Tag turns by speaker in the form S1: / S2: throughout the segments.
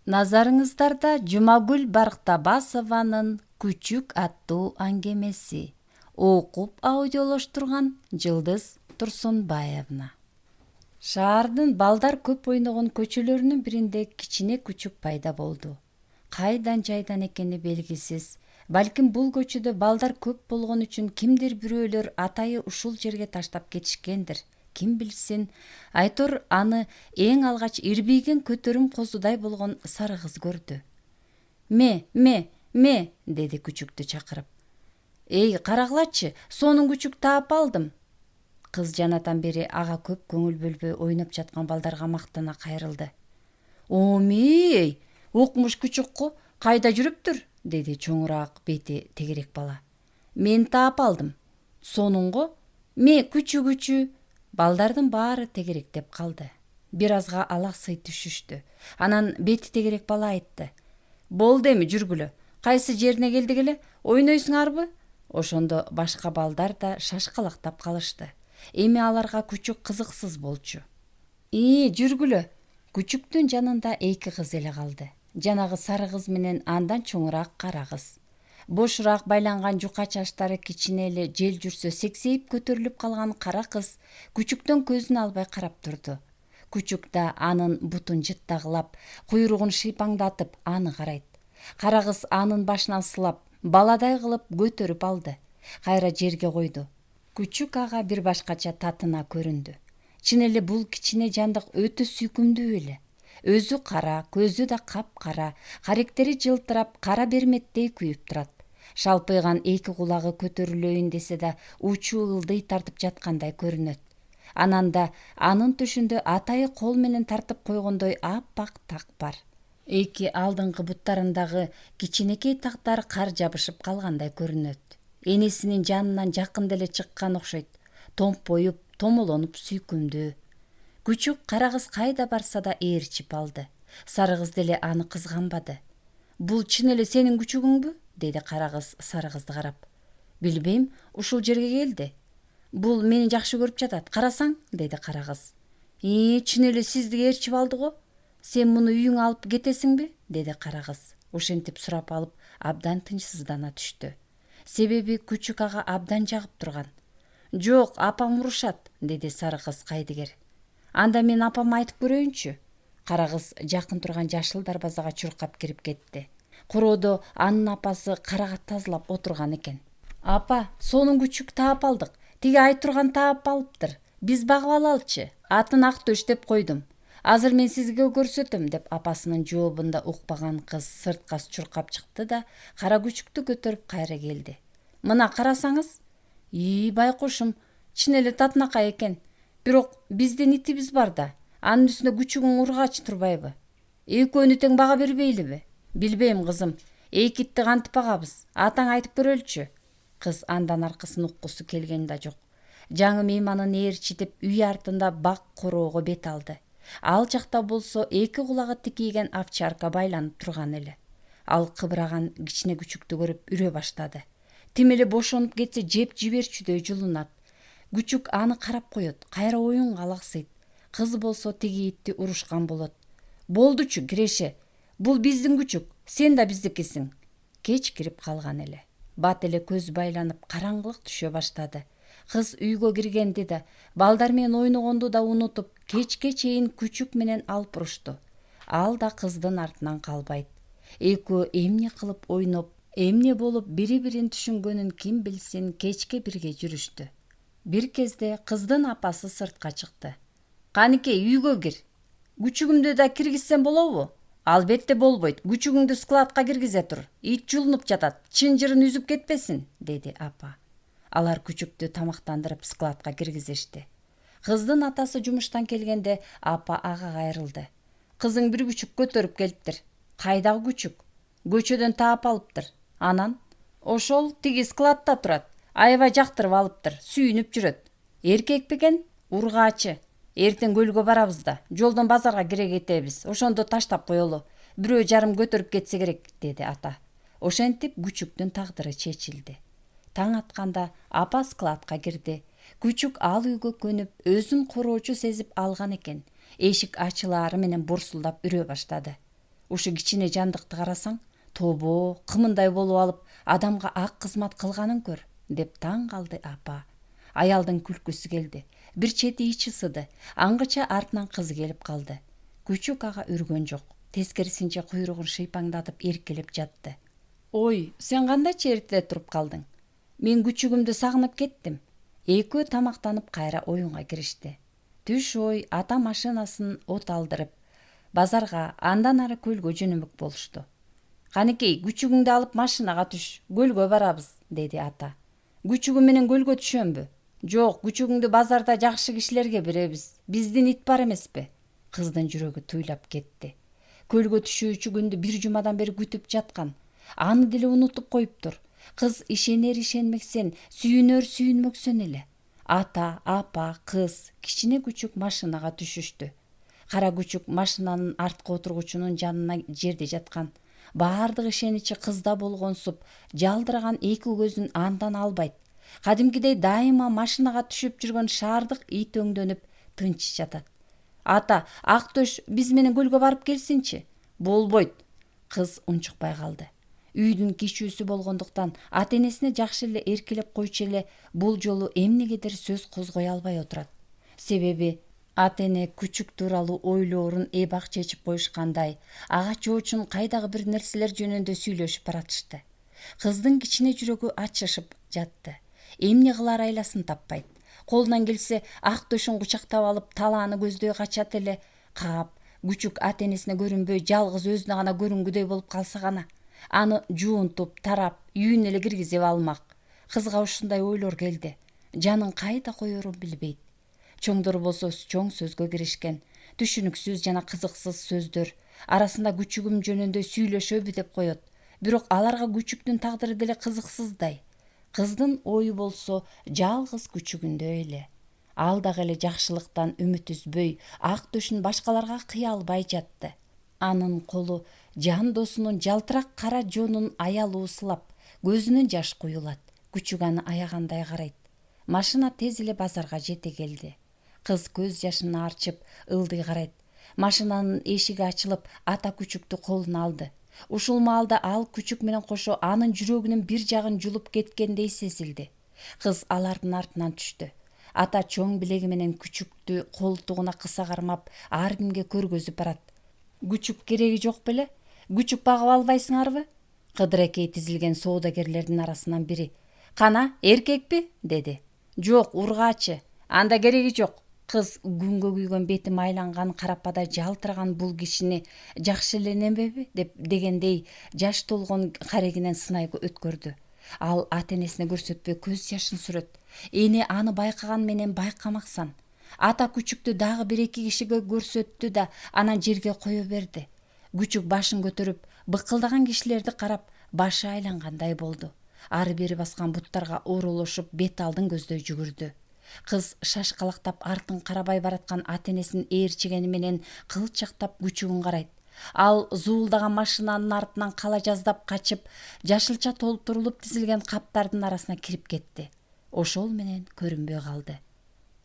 S1: Назарыңыздарда Жумагүл Барктабасованын «Күчүк» аттуу аңгемеси. Окуп аудиолоштурган Жылдыз Турсунбаевна. Шаардын балдар көп ойногон көчөлөрүнүн биринде кичине күчүк пайда болду. Кайдан жайдан экени белгисиз. Балким бул көчөдө балдар көп болгон үчүн кимдир бирөөлөр атайы ушул жерге таштап кетишкендир. Ким билсин, Айтор аны эң алгач ирбийген көтөрүм козудай болгон сары кыз көрдү. Ме, деди күчүктү чакырып. Эй, карагылачы, сонун күчүк таап алдым. Кыз жанатан бери ага көп көңүл бөлбөй ойноп жаткан балдарга мактана кайрылды. Омей, окмуш күчүк го, кайда жүрүптүр? Деди чоңураак бети тегерек бала. Мен таап алдым. Сонун го? Күчү. Балдардын баары тегеректеп калды. Бир азга алаксый түшүштү. Анан бети тегерек бала айтты. Болду эми жүргүлө. Кайсы жерине келдик эле? Ойнойсуңарбы? Ошондо башка балдар да шашкалактап калышты. Эми аларга күчүк кызыксыз болчу. Жүргүлө. Күчүктүн жанында эки кыз эле калды. Жанагы сары кыз менен андан чоңураак кара кыз. Бошураак байланган жука чачтары кичине эле жел жүрсө сексейип көтөрүлүп калган кара кыз күчүктөн көзүн албай карап турду. Күчүк да анын бутун жыттагылап, куйругун шыйпаңдатып аны карайт. Кара кыз анын башынан сылап, баладай кылып көтөрүп алды. Кайра жерге койду. Күчүк ага бир башкача татына көрүндү. Чын эле бул кичине жандык өтө сүйкүмдүү эле. Өзү кара, көзү да капкара, каректери жылтырап, кара берметтей күйүп турат. Шалпыйган эки кулагы көтөрүлөйүн десе да учу ылдый тартып жаткандай көрүнөт. Анан да анын түшүндө атайы кол менен тартып койгондой аппак так бар. Эки алдыңкы буттарындагы кичинекей тактар кар жабышып калгандай көрүнөт. Энесинин жанынан жакын деле чыккан окшойт. Томпоюп, томолонуп сүйкүмдүү. Күчүк кара кыз кайда барса да ээрчип алды. Сары кыз деле аны кызганбады. Бул чын эле сенин күчүгүңбү? Деди кара кыз сары кызды карап. Билбейм, ушул жерге келди. Бул мени жакшы көрүп жатат, карасаң, деди кара кыз. Чын эле сизди ээрчип алды го. Сен муну үйүңө алып кетесиңби? Деди кара кыз. Ошентип сурап алып, абдан тынчсыздана түштү. Себеби күчүк ага абдан жагып турган. Жок, апам урушат, деди сары кыз кайдыгер. Анда мен апама айтып көрөйүнчү. Кара кыз жакын турган жашыл дарбазага чуркап кирип кетти. Короодо анын апасы карага тазалап отурган экен. Апа, сонун күчүк таап алдык. Тиги Айтурган таап алыптыр. Биз багып алалычы. Атын Актөш деп койдум. Азыр мен сизге көрсөтөм, деп апасынын жообунда укпаган кыз сыртка чуркап чыкты да кара күчүктү көтөрүп кайра келди. Мына карасаңыз. Байкушум, чын эле татынакай экен. Бирок биздин итибиз бар да. Анын үстүнө күчүгүң ургач турбайбы? Экөөнү тең бага бербейлиби? Билбейм, кызым. Эки итти кантип багабыз? Атаң айтып көрөлүчү. Кыз андан аркысын уккусу келген да жок. Жаңы мейманын ээрчитип үй артында бак короого бет алды. Ал жакта болсо эки кулагы тикийген овчарка байланып турган эле. Ал кыбыраган кичине күчүктү көрүп үрө баштады. Тим эле бошонуп кетсе жеп жиберчүдөй жулунат. Күчүк аны карап коет, кайра оюнга алаксыйт. Кыз болсо тиги итти урушкан болот. Болдучу, киреше. Бул биздин күчүк, сен да биздикисиң. Кеч кирип калган эле. Бат эле көз байланып, караңгылык түшө баштады. Кыз үйгө киргенди да, балдар менен ойногонду да унутуп, кечке чейин күчүк менен алпурушту. Ал да кыздын артынан калбайт. Экөө эмне кылып ойноп, эмне болуп бири-бирин түшүнгөнүн ким билсин, кечке бирге жүрүштү. Бир кезде кыздын апасы сыртка чыкты. Каныкей, үйгө кир. Күчүгүмдү да киргизсем болобу? Албетте болбойт. Күчүгүңдү складка киргизе тур. Ит жулунуп жатат. Чынжырын үзүп кетпесин, деди апа. Алар күчүктү тамактандырып складка киргизишти. Кыздын атасы жумуштан келгенде апа ага кайрылды. Кызың бир күчүк көтөрүп келиптир. Кайдагы күчүк? Көчөдөн таап алыптыр. Анан? Ошол тиги складта турат. Аябай жактырып алыптыр. Сүйүнүп жүрөт. Эркек бекен? Ургаачы. Эртең көлгө барабыз да. Жолдон базарга кире кетебиз. Ошондо таштап коелу. Бирөө жарым көтөрүп кетсе керек, деди ата. Ошентип күчүктүн тагдыры чечилди. Таң атканда апа складка кирди. Күчүк ал үйгө көнүп, өзүн короочу сезип алган экен. Эшик ачылаары менен бурсулдап үрө баштады. Ушу кичине жандыкты карасаң, тобо, кымындай болуп алып, адамга ак кызмат кылганын көр, деп таң калды апа. Аялдын күлкүсү келди. Бир чети ичи сыды. Аңгыча артынан кызы келип калды. Күчүк ага үргөн жок. Тескерисинче куйругун шыйпаңдатып эркелеп жатты. Ой, сен кандайча эрте туруп калдың? Мен күчүгүмдү сагынып кеттим. Экөө тамактанып кайра оюнга киришти. Түш ой ата машинасын от алдырып, базарга андан ары көлгө жөнөмөк болушту. Канекей, күчүгүңдү алып машинага түш, көлгө барабыз, деди ата. Күчүгүм менен көлгө түшөмбү? Жок, күчүгүңдү базарда жакшы кишилерге беребиз. Биздин ит бар эмеспи? Кыздын жүрөгү туйлап кетти. Көлгө түшүүчү күндү бир жумадан бери күтүп жаткан. Аны деле унутуп коюптур. Кыз ишенер-ишенмексен, сүйүнөр-сүйүнмөксөн эле. Ата, апа, кыз, кичине күчүк машинага түшүштү. Кара күчүк машинанын арткы отургучунун жанына жерде жаткан. Баардык ишеничи кызда болгонсуп, жалдыраган эки көзүн андан албайт. Кадимкидей дайыма машинага түшүп жүргөн шаардык ит өңдөнүп тынч жатат. Ата, Актөш биз менен көлгө барып келсинчи. Болбойт. Кыз унчукпай калды. Үйдүн кичүүсү болгондуктан ата-энесине жакшы эле эркелеп койчу эле бул жолу эмнегедир сөз козгой албай отурат. Себеби ата-эне күчүк тууралуу ойлоорун эбак чечип коюшкандай, ага чоочун кайдагы бир нерселер жөнүндө сүйлөшүп баратышты. Кыздын кичине жүрөгү ачышып жатты. Эмне кылар айласын таппайт. Колунан келсе Актөшүн кучактап алып талааны көздөй качат эле. Каап, күчүк ата-энесине көрүнбөй жалгыз өзүнө гана көрүнгүдөй болуп калса гана. Аны жуунтуп, тарап, үйүнө эле киргизип алмак. Кызга ушундай ойлор келди. Жанын кайда коерун билбейт. Чоңдор болсо чоң сөзгө киришкен. Түшүнүксүз жана кызыксыз сөздөр. Арасында күчүгүм жөнүндө сүйлөшөбү деп коет. Бирок аларга күчүктүн тагдыры деле кызыксыздай. Кыздын ою болсо жалгыз күчүгүндө эле. Ал дагы эле жакшылыктан үмүт үзбөй, Актөшүн башкаларга кыя албай жатты. Анын колу жан досунун жалтырак кара жонун аялуу сылап, көзүнөн жаш куюлат. Күчүк аны аягандай карайт. Машина тез эле базарга жете келди. Кыз көз жашын арчып, ылдый карайт. Машинанын эшиги ачылып, ата күчүктү колуна алды. Ушул маалда ал күчүк менен кошо анын жүрөгүнүн бир жагын жулуп кеткендей сезилди. Кыз алардын артынан түштү. Ата чоң билеги менен күчүктү колтугуна кыса кармап, ар кимге көргөзүп барат. Күчүк кереги жок беле? Күчүк багып албайсыңарбы? Кыдырекей тизилген соодагерлердин арасынан бири. Кана, эркекпи? Деди. Жок, ургаачы. Анда кереги жок. Кыз күнгө күйгөн бети майланган карапада жалтыраган бул кишини жакшы эле немеби деп дегендей жаш толгон карегинен сынай өткөрдү. Ал ата-энесине көрсөтпөй көз жашын сүрөт. Эне аны байкаган менен байкамаксан. Ата күчүктү дагы бир эки кишиге көрсөттү да анан жерге кое берди. Күчүк башын көтөрүп, быкылдаган кишилерди карап, башы айлангандай болду. Ары бери баскан буттарга оорулушуп, бет алдын көздөй жүгүрдү. Кыз шашкалактап артын карабай бараткан ата-энесин ээрчигени менен кылчактап күчүгүн карайт. Ал зуулдаган машинанын артынан кала жаздап качып, жашылча толтурулуп тизилген каптардын арасына кирип кетти. Ошол менен көрүнбөй калды.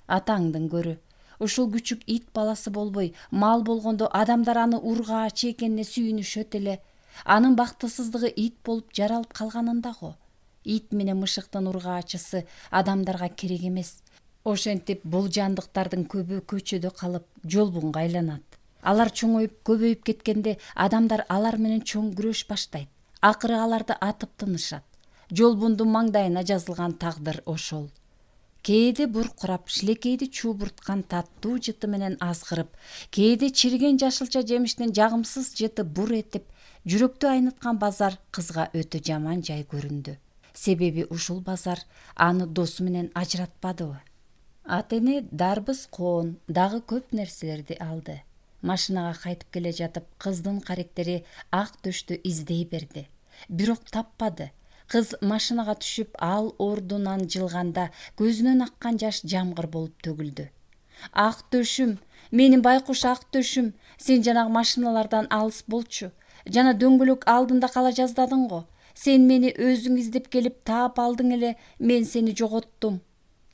S1: Атаңдын көрү. Ушул күчүк ит баласы болбой, мал болгондо адамдар аны ургаачы экенине сүйүнүшөт эле. Анын бактысыздыгы ит болуп жаралып калганында го. Ит менен мышыктын ургаачысы адамдарга керек эмес. Ошентип бул жандыктардын көбү көчөдө калып, жолбунга айланат. Алар чоңоюп, көбөйүп кеткенде адамдар алар менен чоң күрөш баштайт. Акыры аларды атып тынышат. Жолбундун маңдайына жазылган тагдыр ошол. Кээде буркурап, шилекейди чубурткан таттуу жыты менен азгырып, кээде чириген жашылча жемиштин жагымсыз жыты бур этип, жүрөктү айныткан базар кызга өтө жаман жай көрүндү. Себеби ушул базар аны досу менен ажыратпадыбы. Ата-эне дарбыз, коон, дагы көп нерселерди алды. Машинага кайтып келе жатып, кыздын каректери Актөштү издей берди. Бирок таппады. Кыз машинага түшүп, ал ордунан жылганда көзүнөн аккан жаш жамгыр болуп төгүлдү. Актөшүм, менин байкуш Актөшүм, сен жанагы машиналардан алыс болчу. Жана дөңгөлөк алдында кала жаздадың го. Сен мени өзүң издеп келип таап алдың эле, мен сени жоготтум.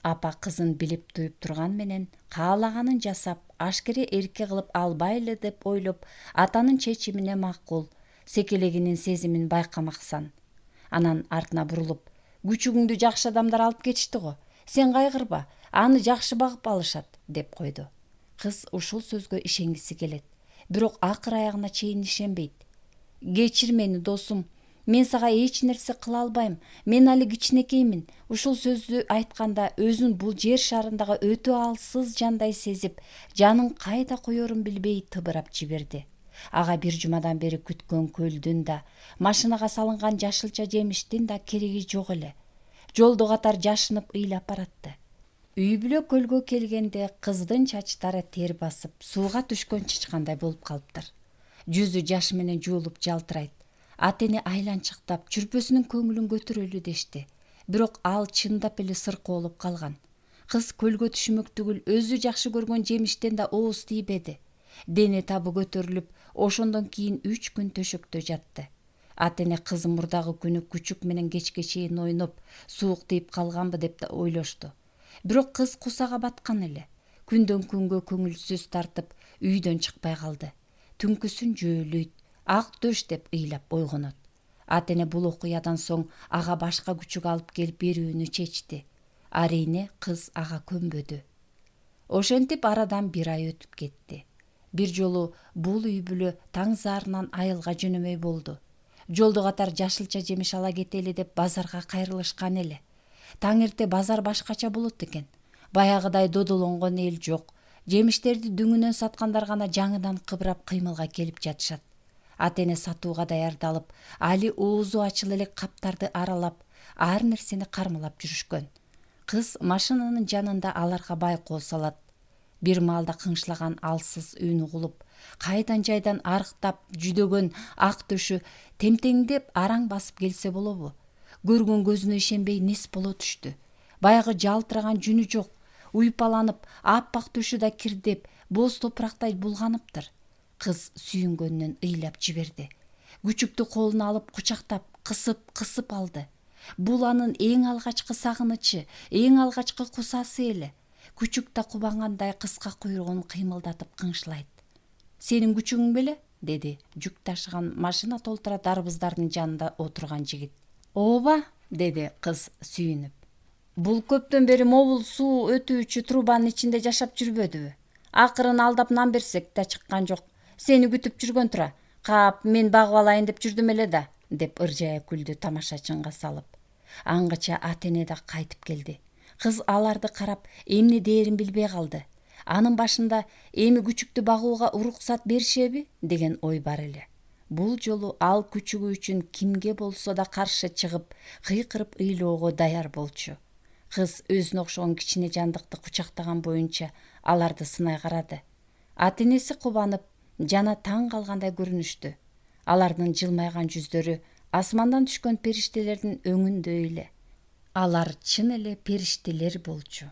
S1: Апа кызын билип туюп турган менен каалаганын жасап, ашкере эрке кылып албайлы деп ойлоп, атанын чечимине макул, секелегинин сезимин байкамаксан. Анан артына бурулуп, күчүгүңдү жакшы адамдар алып кетишти го. Сен кайгырба, аны жакшы багып алышат, деп койду. Кыз ушул сөзгө ишенгиси келет, бирок акыр аягына чейин ишенбейт. Кечир мени, досум. Мен сага эч нерсе кыла албайм. Мен али кичинекеймин. Ушул сөздү айтканда өзүн бул жер шарындагы өтө алсыз жандай сезип, жанын кайда коерун билбей тыбырап жиберди. Ага бир жумадан бери күткөн көлдүн да, машинага салынган жашылча жемиштин да кереги жок эле. Жолдо катар жашынып ыйлап баратты. Үй бүлө көлгө келгенде кыздын чачтары тер басып, сууга түшкөн чычкандай болуп калыптыр. Жүзү жаш менен жуулуп жалтырайт. Атени айланчыктап, чүрпөсүнүн көңүлүн көтөрөлү дешти. Бирок ал чындап эле сыркоо болуп калган. Кыз көлгө түшмөк түгүл, өзү жакшы көргөн жемиштен да ооз тийбеди. Дене табы көтөрүлүп, ошондон кийин 3 күн төшөктө жатты. Атене кызы мурдагы күнү күчүк менен кечке чейин ойноп, суук тийип калганбы деп да ойлошту. Бирок кыз кусага баткан эле. Күндөн күнгө көңүлсүз тартып, үйдөн чыкпай калды. Түнкүсүн жөөлүйт, ак төш деп ыйлап ойгонот. Атене бул окуядан соң ага башка күчүк алып келип берүүнү чечти. Арине кыз ага көнбөдү. Ошентип арадан 1 ай өтүп кетти. Бир жолу бул үй бүлө таң заарынан айылга жөнөмөй болду. Жолдо катар жашылча жемиш ала кетели деп базарга кайрылышкан эле. Таң эрте базар башкача болот экен. Баягыдай додолонгон эл жок. Жемиштерди дүңүнөн саткандар гана жаңыдан кыбырап кыймылга келип жатышат. Атене сатууга даярдалып, али оозу ачыла элек каптарды аралап, ар нерсени кармалап жүрүшкөн. Кыз машинанын жанында аларга байкоо салат. Бир маалда кыңшлаган алсыз үн угулуп, кайдан жайдан арыктап жүдөгөн ак төшү темтеңдеп араң басып келсе болобу? Көргөн көзүнө ишенбей нес боло түштү. Баягы жалтыраган жүнү жок, уйпаланып, аппак төшү да кирдеп, боз топурактай булганыптыр. Кыз сүйүнгөнүнөн ыйлап жиберди. Күчүктү колуна алып кучактап, кысып алды. Бул анын эң алгачкы сагынычы, эң алгачкы кусасы эле. Күчүк да кубангандай кыска куйругун кыймылдатып кыңшылайт. Сенин күчүгүң беле? Деди жүк ташыган машина толтура дарбыздардын жанында отурган жигит. Ооба, деди кыз сүйүнүп. Бул көптөн бери мобул суу өтүүчү трубанын ичинде жашап жүрбөдүбү? Акырын алдап нан берсек да чыккан жок. Сени күтүп жүргөн тура. Кап, мен багып алайын деп жүрдүм эле да, деп ыржая күлдү тамашачынга салып. Аңгыча Атене да кайтып келди. Кыз аларды карап, эмне дээрин билбей калды. Анын башында эми күчүктү багууга уруксат беришеби деген ой бар эле. Бул жолу ал күчүгү үчүн кимге болсо да каршы чыгып, кыйкырып ыйлоого даяр болчу. Кыз өзүнө окшогон кичине жандыкты кучактаган боюнча аларды сынай карады. Атенеси кубанып, жана таң калгандай көрүнүштү. Алардын жылмайган жүздөрү асмандан түшкөн периштелердин өңүндөй эле. Алар чын эле периштелер болчу.